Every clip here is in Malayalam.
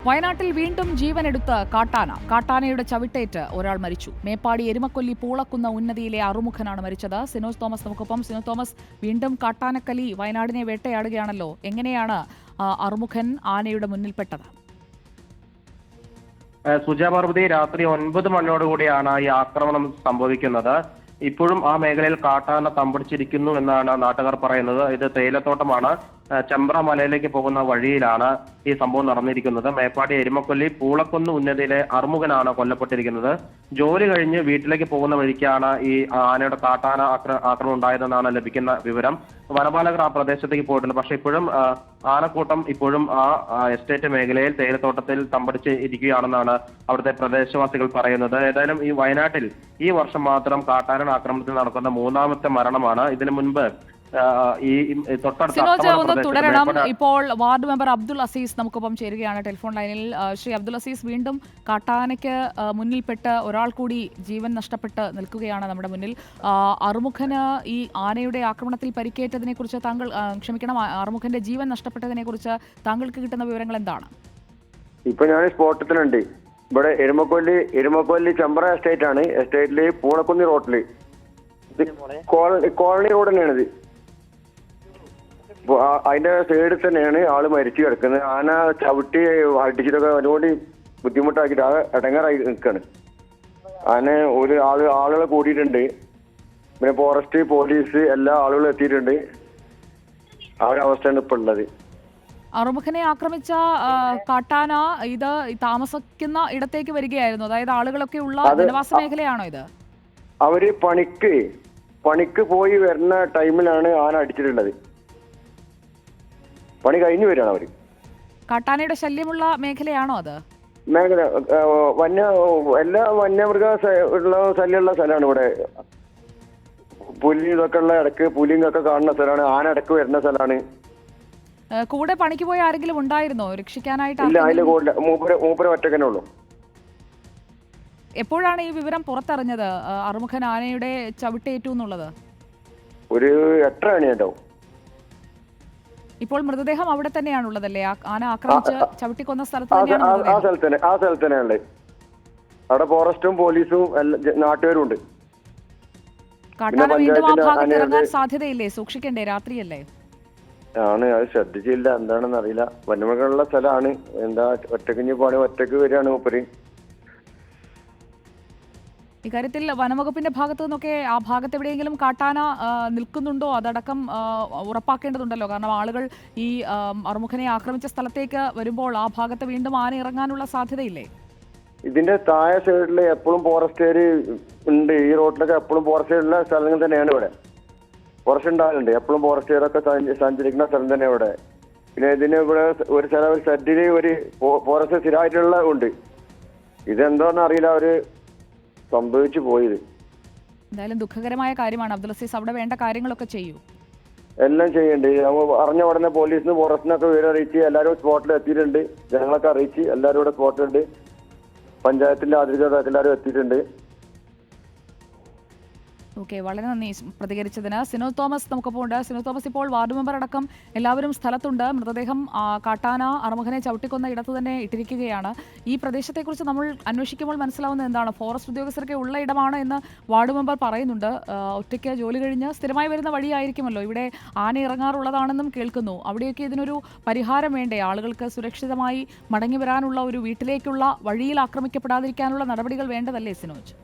വയനാട്ടിൽ വീണ്ടും ജീവനെടുത്ത കാട്ടാനയുടെ ചവിട്ടേറ്റ് ഒരാൾ മരിച്ചു. മേപ്പാടി എരുമക്കൊല്ലി പൂളക്കുന്ന ഉന്നതിയിലെ അറുമുഖനാണ് മരിച്ചത്. സിനോസ് തോമസ് നമുക്കൊപ്പം. സിനോ തോമസ്, വീണ്ടും കാട്ടാനക്കലി വയനാടിനെ വേട്ടയാടുകയാണല്ലോ. എങ്ങനെയാണ് അറുമുഖൻ ആനയുടെ മുന്നിൽപ്പെട്ടത്? സുജാപാർവതി, രാത്രി 9 മണിയോടുകൂടിയാണ് ഈ ആക്രമണം സംഭവിക്കുന്നത്. ഇപ്പോഴും ആ മേഖലയിൽ കാട്ടാന തമ്പടിച്ചിരിക്കുന്നു എന്നാണ് നാട്ടുകാർ പറയുന്നത്. ഇത് തേയിലത്തോട്ടമാണ്. ചെമ്പ്ര മലയിലേക്ക് പോകുന്ന വഴിയിലാണ് ഈ സംഭവം നടന്നിരിക്കുന്നത്. മേപ്പാടി എരുമക്കൊല്ലി പൂളക്കുന്ന് ഉന്നതിയിലെ അറുമുഖനാണ് കൊല്ലപ്പെട്ടിരിക്കുന്നത്. ജോലി കഴിഞ്ഞ് വീട്ടിലേക്ക് പോകുന്ന വഴിക്കാണ് ഈ ആനയുടെ കാട്ടാന ആക്രമണം ഉണ്ടായതെന്നാണ് ലഭിക്കുന്ന വിവരം. വനപാലകർ ആ പ്രദേശത്തേക്ക് പോയിട്ടുണ്ട്. പക്ഷെ ഇപ്പോഴും ആനക്കൂട്ടം ഇപ്പോഴും ആ എസ്റ്റേറ്റ് മേഖലയിൽ തേയിലത്തോട്ടത്തിൽ തമ്പടിച്ച് ഇരിക്കുകയാണെന്നാണ് അവിടുത്തെ പ്രദേശവാസികൾ പറയുന്നത്. ഏതായാലും ഈ വയനാട്ടിൽ ഈ വർഷം മാത്രം കാട്ടാന ആക്രമണത്തിൽ നടക്കുന്ന 3ാമത്തെ മരണമാണ്. ഇതിനു മുൻപ് തുടരണം. ഇപ്പോൾ വാർഡ് മെമ്പർ അബ്ദുൾ അസീസ് നമുക്കൊപ്പം ചേരുകയാണ് ടെലിഫോൺ ലൈനിൽ. ശ്രീ അബ്ദുൾ അസീസ്, വീണ്ടും കാട്ടാനയ്ക്ക് മുന്നിൽപ്പെട്ട് ഒരാൾ കൂടി ജീവൻ നഷ്ടപ്പെട്ട് നിൽക്കുകയാണ് നമ്മുടെ മുന്നിൽ. അറുമുഖന് ഈ ആനയുടെ ആക്രമണത്തിൽ പരിക്കേറ്റതിനെ കുറിച്ച് അറുമുഖന്റെ ജീവൻ നഷ്ടപ്പെട്ടതിനെ കുറിച്ച് താങ്കൾക്ക് കിട്ടുന്ന വിവരങ്ങൾ എന്താണ്? ഇപ്പൊ ഞാൻ സ്പോട്ടത്തിലുണ്ട്. ഇവിടെ എരുമക്കൊല്ലി ചെമ്പ്ര എസ്റ്റേറ്റ് ആണ്. എസ്റ്റേറ്റില് പൂളക്കുന്നി റോഡില് കോളനി റോഡ് തന്നെയാണിത്. അതിന്റെ സൈഡിൽ തന്നെയാണ് ആള് മരിച്ചു കിടക്കുന്നത്. ആന ചവിട്ടി അടിച്ചിട്ടൊക്കെ ഒരുപാട് ബുദ്ധിമുട്ടാക്കിയിട്ട് ആ ഇടങ്ങാറായി നിൽക്കാണ്. ആന ആളുകളെ കൂടിയിട്ടുണ്ട്. പിന്നെ ഫോറസ്റ്റ്, പോലീസ് എല്ലാ ആളുകളും എത്തിയിട്ടുണ്ട്. ആ ഒരു അവസ്ഥയാണ് ഇപ്പൊ ഉള്ളത്. അറുമുഖനെ ആക്രമിച്ച കാട്ടാന ഇത് താമസിക്കുന്ന ഇടത്തേക്ക് വരികയായിരുന്നു. അതായത് ആളുകളൊക്കെ ഉള്ള ജനവാസ മേഖലയാണോ ഇത്? അവര് പണിക്ക് പോയി വരുന്ന ടൈമിലാണ് ആന അടിച്ചിട്ടുള്ളത്. പണി കഴിഞ്ഞു വരികയാണ് അവര്. കാട്ടാനയുടെ ശല്യമുള്ള മേഖലയാണോ അത്? മേഖല എല്ലാ വന്യമൃഗ ഉള്ള ശല്യമുള്ള സ്ഥലമാണ് ഇവിടെ. പുലി ഇതൊക്കെ ഉള്ള ഇടക്ക് പുലിങ്ങൊക്കെ കാണുന്ന സ്ഥലമാണ്. ആന ഇടക്ക് വരുന്ന സ്ഥലമാണ്. കൂടെ പണിക്ക് പോയ ആരെങ്കിലും ഉണ്ടായിരുന്നോ രക്ഷിക്കാനായിട്ട്? ഇല്ല, അതിന്റെ കൂടെ മൂപ്പര ഒറ്റക്കന്നെ ഉള്ളൂ. എപ്പോഴാണ് ഈ വിവരം പുറത്തറിഞ്ഞത്, അറുമുഖൻ ആനയുടെ ചവിട്ടേറ്റു എന്നുള്ളത്? ഒരു 8:30 മണിയുണ്ടാവും. ഇപ്പോൾ മൃതദേഹം അവിടെ തന്നെയാണുള്ളതല്ലേ? ആന ആക്രമിച്ച് ചവിട്ടിക്കൊന്ന സ്ഥലത്ത് ആ സ്ഥലത്ത് തന്നെയാണുള്ളത്. അവിടെ ഫോറസ്റ്റും പോലീസും നാട്ടുകാരും ഉണ്ട്. കാട്ടാന വീണ്ടും ആ ഭാഗത്ത് ഇറങ്ങാൻ സാധ്യതയില്ലേ? സൂക്ഷിക്കണ്ടേ? രാത്രിയല്ലേ? ആണ്, അത് ശ്രദ്ധിച്ചില്ല. എന്താണെന്ന് അറിയില്ല. വന്യമൃഗമുള്ള സ്ഥലമാണ്. എന്താ ഒറ്റക്കിഞ്ഞ് പോണേ ഒറ്റക്ക് വരികയാണ് മൂപ്പര്. ഇക്കാര്യത്തിൽ വനംവകുപ്പിന്റെ ഭാഗത്തു നിന്നൊക്കെ ആ ഭാഗത്ത് എവിടെയെങ്കിലും കാട്ടാന നിൽക്കുന്നുണ്ടോ അതടക്കം ഉറപ്പാക്കേണ്ടതുണ്ടല്ലോ. കാരണം ആളുകൾ ഈ അറുമുഖനെ ആക്രമിച്ച സ്ഥലത്തേക്ക് വരുമ്പോൾ ആ ഭാഗത്ത് വീണ്ടും ആന ഇറങ്ങാനുള്ള സാധ്യതയില്ലേ? ഇതിന്റെ താഴെ സൈഡിൽ എപ്പോഴും ഫോറസ്റ്റുകാർ ഉണ്ട്. ഈ റോഡിലൊക്കെ എപ്പോഴും ഫോറസ്റ്റുകാരുള്ള സ്ഥലങ്ങൾ തന്നെയാണ് ഇവിടെ. ഫോറസ്റ്റ് ഉണ്ടാകലുണ്ട്. എപ്പോഴും ഫോറസ്റ്റുകാരൊക്കെ സഞ്ചരിക്കുന്ന സ്ഥലം തന്നെ ഇവിടെ. പിന്നെ ഇതിന് ഇവിടെ ഒരു സ്ഥലം ഒരു സെഡില് ഒരു ഫോറസ്റ്റ് സ്ഥിരമായിട്ടുള്ള ഉണ്ട്. ഇതെന്തോന്ന് അറിയില്ല, അവര് സംഭവിച്ചു പോയത്. എന്തായാലും ദുഃഖകരമായ കാര്യമാണ്. അബ്ദുൾ അസീസ്, അവിടെ വേണ്ട കാര്യങ്ങളൊക്കെ ചെയ്യൂ. എല്ലാം ചെയ്യണ്ടേ. അറിഞ്ഞ ഉടനെ പോലീസിന് ഫോറസ്റ്റിനൊക്കെ വിവരം അറിയിച്ച് എല്ലാവരും സ്പോട്ടിൽ എത്തിയിട്ടുണ്ട്. ജനങ്ങളൊക്കെ അറിയിച്ച് എല്ലാവരും ഇവിടെ സ്പോട്ടിലുണ്ട്. പഞ്ചായത്തിന്റെ അധികൃതർ എല്ലാവരും എത്തിയിട്ടുണ്ട്. ഓക്കെ, വളരെ നന്ദി പ്രതികരിച്ചതിന്. സിനോസ് തോമസ് നമുക്കൊപ്പം ഉണ്ട്. സിനോസ് തോമസ്, ഇപ്പോൾ വാർഡ് മെമ്പർ അടക്കം എല്ലാവരും സ്ഥലത്തുണ്ട്. മൃതദേഹം കാട്ടാന അറുമുഖനെ ചവിട്ടിക്കൊന്ന ഇടത്ത് തന്നെ ഇട്ടിരിക്കുകയാണ്. ഈ പ്രദേശത്തെക്കുറിച്ച് നമ്മൾ അന്വേഷിക്കുമ്പോൾ മനസ്സിലാവുന്നത് എന്താണ്? ഫോറസ്റ്റ് ഉദ്യോഗസ്ഥരൊക്കെ ഉള്ള ഇടമാണ് എന്ന് വാർഡ് മെമ്പർ പറയുന്നുണ്ട്. ഒറ്റയ്ക്ക് ജോലി കഴിഞ്ഞ് സ്ഥിരമായി വരുന്ന വഴിയായിരിക്കുമല്ലോ. ഇവിടെ ആന ഇറങ്ങാറുള്ളതാണെന്നും കേൾക്കുന്നു. അവിടെയൊക്കെ ഇതിനൊരു പരിഹാരം വേണ്ടേ? ആളുകൾക്ക് സുരക്ഷിതമായി മടങ്ങി വരാനുള്ള ഒരു വീട്ടിലേക്കുള്ള വഴിയിൽ ആക്രമിക്കപ്പെടാതിരിക്കാനുള്ള നടപടികൾ വേണ്ടതല്ലേ സിനോജ്?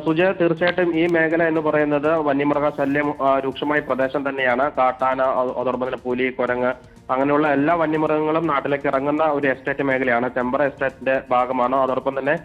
സുജയ, തീർച്ചയായിട്ടും ഈ മേഖല എന്ന് പറയുന്നത് വന്യമൃഗ ശല്യം രൂക്ഷമായ പ്രദേശം തന്നെയാണ്. കാട്ടാന, അതോടൊപ്പം തന്നെ പുലി, കുരങ്ങ്, അങ്ങനെയുള്ള എല്ലാ വന്യമൃഗങ്ങളും നാട്ടിലേക്ക് ഇറങ്ങുന്ന ഒരു എസ്റ്റേറ്റ് മേഖലയാണ്. ചെമ്പ്ര എസ്റ്റേറ്റിന്റെ ഭാഗമാണ്. അതോടൊപ്പം തന്നെ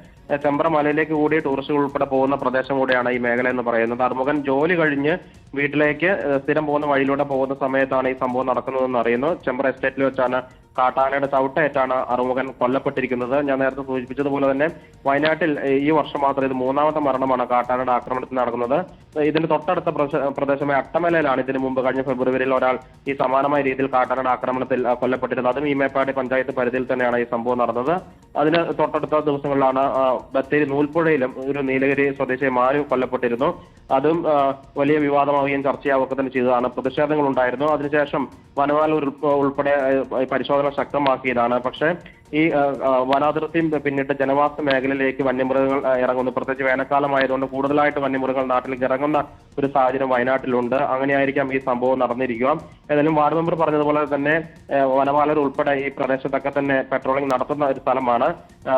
ചെമ്പ്ര മലയിലേക്ക് കൂടി ടൂറിസ്റ്റുകൾ ഉൾപ്പെടെ പോകുന്ന പ്രദേശം കൂടിയാണ് ഈ മേഖല എന്ന് പറയുന്നത്. അറുമുഖൻ ജോലി കഴിഞ്ഞ് വീട്ടിലേക്ക് സ്ഥിരം പോകുന്ന വഴിയിലൂടെ പോകുന്ന സമയത്താണ് ഈ സംഭവം നടക്കുന്നതെന്ന് അറിയുന്നു. ചെമ്പ്ര എസ്റ്റേറ്റിൽ വെച്ചാണ് കാട്ടാനയുടെ ചവിട്ടേറ്റാണ് അറുമുഖൻ കൊല്ലപ്പെട്ടിരിക്കുന്നത്. ഞാൻ നേരത്തെ സൂചിപ്പിച്ചതുപോലെ തന്നെ വയനാട്ടിൽ ഈ വർഷം മാത്രം ഇത് 3ാമത്തെ മരണമാണ് കാട്ടാനയുടെ ആക്രമണത്തിൽ നടക്കുന്നത്. ഇതിന് തൊട്ടടുത്ത പ്രദേശമായ അട്ടമലയിലാണ് ഇതിനു മുമ്പ് കഴിഞ്ഞ ഫെബ്രുവരിയിൽ ഒരാൾ ഈ സമാനമായ രീതിയിൽ കാട്ടാനയുടെ ആക്രമണത്തിൽ കൊല്ലപ്പെട്ടിരുന്നത്. അതും ഈ മേപ്പാടി പഞ്ചായത്ത് പരിധിയിൽ തന്നെയാണ് ഈ സംഭവം നടന്നത്. അതിന് തൊട്ടടുത്ത ദിവസങ്ങളിലാണ് ബത്തേരി നൂൽപ്പുഴയിലും ഒരു നീലഗിരി സ്വദേശി മാനു കൊല്ലപ്പെട്ടിരുന്നു. അതും വലിയ വിവാദമാവുകയും ചർച്ചയാവുകയൊക്കെ തന്നെ ചെയ്തതാണ്. പ്രതിഷേധങ്ങൾ ഉണ്ടായിരുന്നു. അതിനുശേഷം വനപാലകർ ഉൾപ്പെടെ പരിശോധന ശക്തമാക്കിയതാണ്. പക്ഷേ ഈ വനാതിർത്തിയും പിന്നിട്ട് ജനവാസ മേഖലയിലേക്ക് വന്യമൃഗങ്ങൾ ഇറങ്ങുന്നു. പ്രത്യേകിച്ച് വേനൽക്കാലമായതുകൊണ്ട് കൂടുതലായിട്ട് വന്യമൃഗങ്ങൾ നാട്ടിലേക്ക് ഇറങ്ങുന്ന ഒരു സാഹചര്യം വയനാട്ടിലുണ്ട്. അങ്ങനെയായിരിക്കാം ഈ സംഭവം നടന്നിരിക്കുക. ഏതായാലും വാർഡ് മെമ്പർ പറഞ്ഞതുപോലെ തന്നെ വനപാലകർ ഉൾപ്പെടെ ഈ പ്രദേശത്തൊക്കെ തന്നെ പെട്രോളിംഗ് നടത്തുന്ന ഒരു സ്ഥലമാണ്.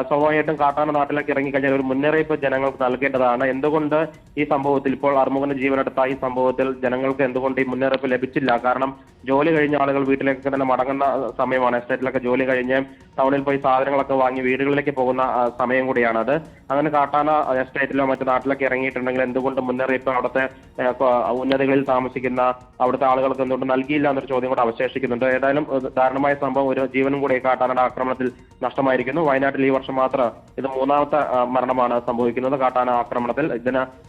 സ്വാഭാവികമായിട്ടും കാട്ടാന നാട്ടിലേക്ക് ഇറങ്ങിക്കഴിഞ്ഞാൽ ഒരു മുന്നറിയിപ്പ് ജനങ്ങൾക്ക് നൽകേണ്ടതാണ്. എന്തുകൊണ്ട് ഈ സംഭവത്തിൽ ഇപ്പോൾ അറുമുഖന്റെ ജീവനെടുത്ത ഈ സംഭവത്തിൽ ജനങ്ങൾക്ക് എന്തുകൊണ്ട് ഈ മുന്നറിയിപ്പ് ലഭിച്ചില്ല? കാരണം ജോലി കഴിഞ്ഞ ആളുകൾ വീട്ടിലേക്ക് തന്നെ മടങ്ങുന്ന സമയമാണ്. എസ്റ്റേറ്റിലൊക്കെ ജോലി കഴിഞ്ഞ് ടൗണിൽ പോയി സാധനങ്ങളൊക്കെ വാങ്ങി വീടുകളിലേക്ക് പോകുന്ന സമയം കൂടിയാണത്. അങ്ങനെ കാട്ടാന എസ്റ്റേറ്റിലോ മറ്റു നാട്ടിലൊക്കെ ഇറങ്ങിയിട്ടുണ്ടെങ്കിൽ എന്തുകൊണ്ട് മുന്നറിയിപ്പ് അവിടുത്തെ ഉന്നതികളിൽ താമസിക്കുന്ന അവിടുത്തെ ആളുകൾക്ക് എന്തുകൊണ്ട് നൽകിയില്ല എന്നൊരു ചോദ്യം കൂടെ അവശേഷിക്കുന്നുണ്ട്. ഏതായാലും ദാരുണമായ സംഭവം, ഒരു ജീവനും കൂടി കാട്ടാനയുടെ ആക്രമണത്തിൽ നഷ്ടമായിരിക്കുന്നു. വയനാട്ടിൽ ഈ വർഷം മാത്രം ഇത് 3ാമത്തെ മരണമാണ് സംഭവിക്കുന്നത് കാട്ടാന ആക്രമണത്തിൽ.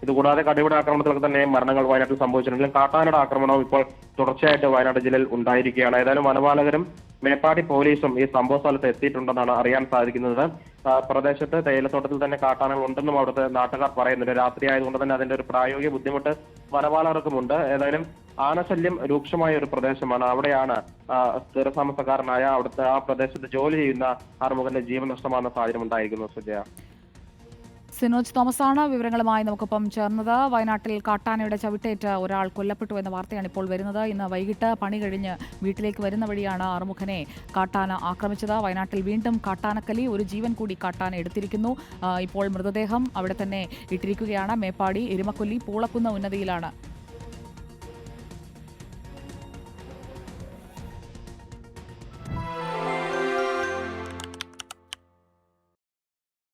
ഇതുകൂടാതെ കടിപിടി ആക്രമണത്തിലൊക്കെ തന്നെ മരണങ്ങൾ വയനാട്ടിൽ സംഭവിച്ചിട്ടുണ്ടെങ്കിലും കാട്ടാനയുടെ ആക്രമണവും ഇപ്പോൾ തുടർച്ചയായിട്ട് വയനാട് ജില്ലയിൽ ഉണ്ടായിരിക്കുകയാണ്. ഏതായാലും വനപാലകരും മേപ്പാടി പോലീസും ഈ സംഭവ സ്ഥലത്ത് എത്തിയിട്ടുണ്ടെന്നാണ് അറിയാൻ സാധിക്കുന്നത്. പ്രദേശത്ത് തേയിലത്തോട്ടത്തിൽ തന്നെ കാട്ടാനകൾ ഉണ്ടെന്നും അവിടുത്തെ നാട്ടുകാർ പറയുന്നുണ്ട്. രാത്രി ആയതുകൊണ്ട് തന്നെ അതിന്റെ ഒരു പ്രായോഗിക ബുദ്ധിമുട്ട് വനപാലകർക്കുമുണ്ട്. ഏതായാലും ആനശല്യം രൂക്ഷമായ ഒരു പ്രദേശമാണ്. അവിടെയാണ് സ്ഥിരതാമസക്കാരനായ അവിടുത്തെ ആ പ്രദേശത്ത് ജോലി ചെയ്യുന്ന ആറുമുഖന്റെ ജീവൻ നഷ്ടമാകുന്ന സാഹചര്യം ഉണ്ടായിരിക്കുന്നു. സുജയ, സിനോജ് തോമസ് ആണ് വിവരങ്ങളുമായി നമുക്കൊപ്പം ചേർന്നത്. വയനാട്ടിൽ കാട്ടാനയുടെ ചവിട്ടേറ്റ് ഒരാൾ കൊല്ലപ്പെട്ടു എന്ന വാർത്തയാണ് ഇപ്പോൾ വരുന്നത്. ഇന്ന് വൈകിട്ട് പണി കഴിഞ്ഞ് വീട്ടിലേക്ക് വരുന്ന വഴിയാണ് ആറുമുഖനെ കാട്ടാന ആക്രമിച്ചത്. വയനാട്ടിൽ വീണ്ടും കാട്ടാനക്കലി, ഒരു ജീവൻ കൂടി കാട്ടാന എടുത്തിരിക്കുന്നു. ഇപ്പോൾ മൃതദേഹം അവിടെ തന്നെ ഇട്ടിരിക്കുകയാണ്. മേപ്പാടി, എരുമക്കൊല്ലി, പൂളക്കുന്ന് ഉന്നതിയിലാണ്